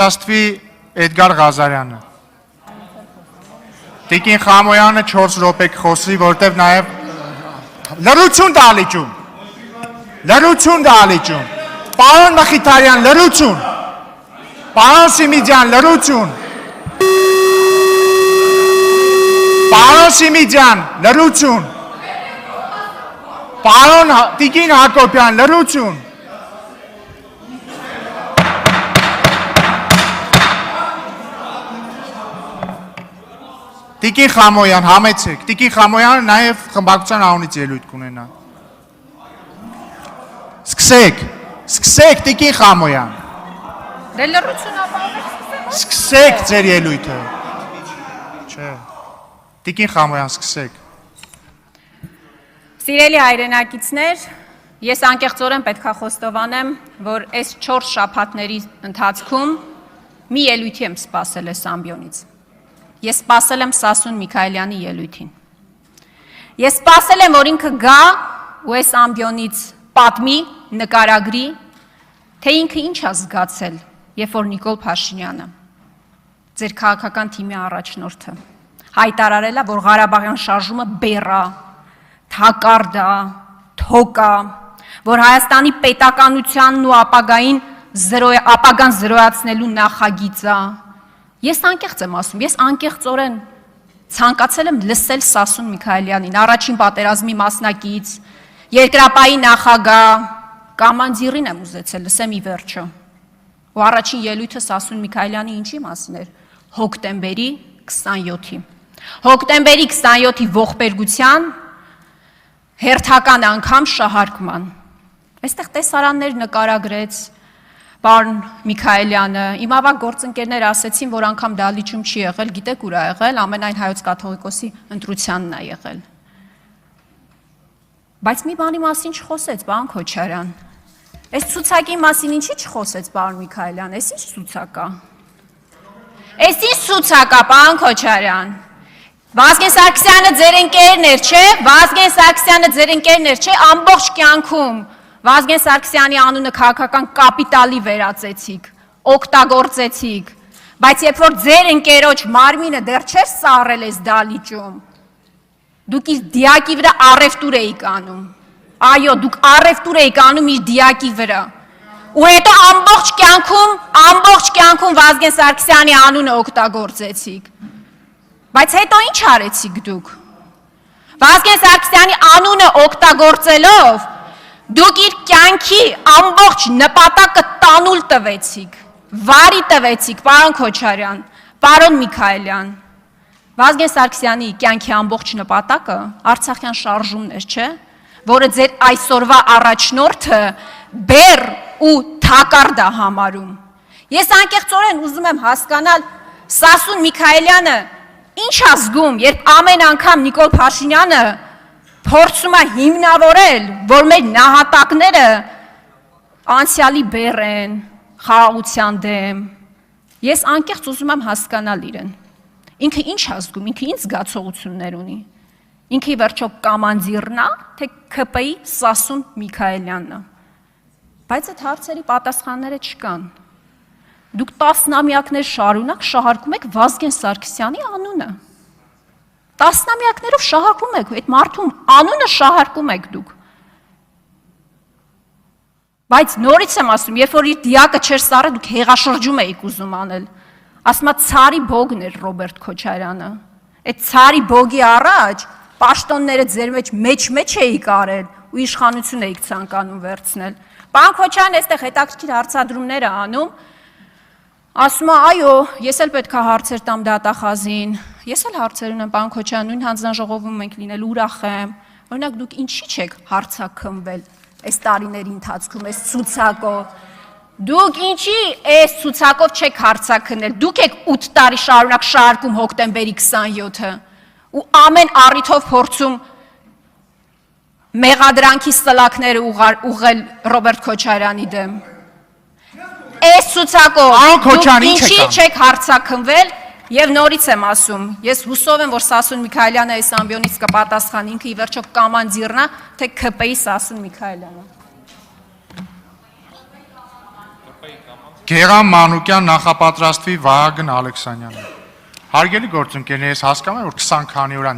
Պատասխանվի Էդգար Ղազարյանը։ Տիկին Խամոյանը 4 րոպե կխոսի, որտեվ նաև լրություն դալիճում։ Լրություն դալիճում։ Պարոն Մխիթարյան, լրություն։ Պարոն Սիմիդյան, լրություն։ Պարոն Սիմիդյան, լրություն։ Պարոն Տիկին Հակոբյան, լրություն։ Տիկին Խամոյան, համեցեք, Տիկին Խամոյանը նաև խմբակցության անունից ելույթ կունենա։ Սկսեք, Տիկին Խամոյան։ Դե լրություն ապահովեք, սկսեք ձեր ելույթը։ Չէ։ Տիկին Խամոյան, սկսեք։ Սիրելի հայրենակիցներ, ես անկեղծորեն պետքա խոստովանեմ, որ այս 4 շաբաթների ընթացքում մի ելույթի եմ սպասել այս ամբիոնից։ Ես սպասել եմ Սասուն Միքայելյանի ելույթին։ Ես սպասել եմ, որ ինքը գա ու այս ամբիոնից պատմի, նկարագրի, թե ինքը ինչ է զգացել, երբ որ Նիկոլ Փաշինյանը, ձեր քաղաքական թիմի առաջնորդը, հայտարարել է, որ Ղարաբաղյան շարժումը բեռա, թակարդ է, թոկ է, որ Հայաստանի պետականությանն ու ապագան զրոյացնելու նախագիծ է։ Ես անկեղծ եմ ասում, ես անկեղծորեն ցանկացել եմ լսել Սասուն Միքայելյանին, առաջին պատերազմի մասնակից, երկրապահի նախագահ, կամանդիրին եմ ուզեցել լսեմ ի վերջո։ Ու առաջին ելույթը Սասուն Միքայելյանի ինչի մասին էր։ Հոկտեմբերի 27-ի։ Հոկտեմբերի 27-ի ողբերգության հերթական անգամ շահարկման։ Այստեղ տեսարաններ նկարագրեց Պարոն Միքայելյանը, իմ ավագ գործընկերներ ասեցին, որ անգամ դալիճում չի եղել, գիտեք ուր է եղել, ամենայն հայոց կաթողիկոսի ընտրությանն է եղել։ Բայց մի բանի մասին չխոսեց, պարոն Քոչարյան։ Այս ցուցակի մասին ինչի չխոսեց պարոն Միքայելյան, այս ինչ ցուցակ է։ Այս ինչ ցուցակ է, պարոն Քոչարյան։ Վազգեն Սարգսյանը ձեր ընկերն էր, չէ՞։ Վազգեն Սարգսյանը ձեր ընկերն էր, չէ՞, ամբողջ կյանքում Վազգեն Սարգսյանի անունը քաղաքական կապիտալի վերածեցիք, օգտագործեցիք, բայց երբ որ ձեր ընկերոջ մարմինը դեռ չէր սառել այս դալիճում, դուք իր դիակի վրա առևտուր էիք անում, այո, դուք առևտուր էիք անում իր դիակի վրա, ու հետո ամբողջ կյանքում Վազգեն Սարգսյանի անունը օգտագործեցիք, բայց հետո ինչ արեցիք դուք, Վազգեն Սարգսյանի անունը օգտագործելով դուք իր կյանքի ամբողջ նպատակը տանուլ տվեցիք, վարի տվեցիք, պարոն Քոչարյան, պարոն Միքայելյան, Վազգեն Սարգսյանի կյանքի ամբողջ նպատակը Արցախյան շարժումն էր, չէ, որը ձեր այսօրվա առաջնորդը բեռ ու թակարդ է համարում։ Ես անկեղծորեն ուզում եմ հասկանալ Սասուն Միքայելյանը ինչ է զգում, երբ ամեն անգամ Նիկոլ Փաշինյանը փորձում է հիմնավորել, որ մեր նահատակները անցյալի բեռ են, խաղաղության դեմ։ Ես անկեղծ ուզում եմ հասկանալ իրեն։ Ինքը ինչ է զգում, ինքը ինչ զգացողություններ ունի։ Ինքը ի վերջո կամանդիրն է, թե ՔՊ-ի Սասուն Միքայելյանն է։ Բայց այդ հարցերի պատասխանները չկան։ Դուք տասնամյակներ շարունակ շահարկում եք Վազգեն Սարգսյանի անունը։ Տասնամյակներով շահարկում եք, այդ մարդու անունը շահարկում եք դուք։ Բայց նորից եմ ասում, երբ որ իր դիակը չէր սառել, դուք հեղաշրջում էիք ուզում անել։ Ասում եմ ցարի բոգն էր Ռոբերտ Քոչարյանը։ Այդ ցարի բոգի առաջ պաշտոնները ձեր մեջ էիք արել ու իշխանություն էիք ցանկանում վերցնել։ Պարոն Քոչարյան այստեղ հետաքրքիր հարցադրումներ է անում։ Ասում է, այո, ես էլ պետք է հարցեր տամ դատախազին, ես էլ հարցեր ունեմ, պարոն Քոչարյան, նույն հանձնաժողովում ենք լինել, ուրախ եմ, օրինակ դուք ինչի չեք հարցաքննվել այս տարիների ընթացքում, այս ցուցակով, դուք ինչի այս ցուցակով չեք հարցաքննել, դուք եք 8 տարի շարունակ շարքում հոկտեմբերի 27-ը ու ամեն առիթով փորձում մեղադրանքի սլաքները ուղղել Ռոբերտ Քոչարյանի դեմ։ Այս ցուցակով դուք ինչի չեք հարցաքննվել եւ նորից եմ ասում, ես հուսով եմ, որ Սասուն Միքայելյանը այս ամբիոնից կպատասխանի, ինքը ի վերջո կամանդիրն է, թե ՔՊ-ի Սասուն Միքայելյանը։ Գեղամ Մանուկյան նախապատրաստվի Վահագն Ալեքսանյանին։ Հարգելի գործընկերներ, ես հասկանում եմ, որ 20 քանի օր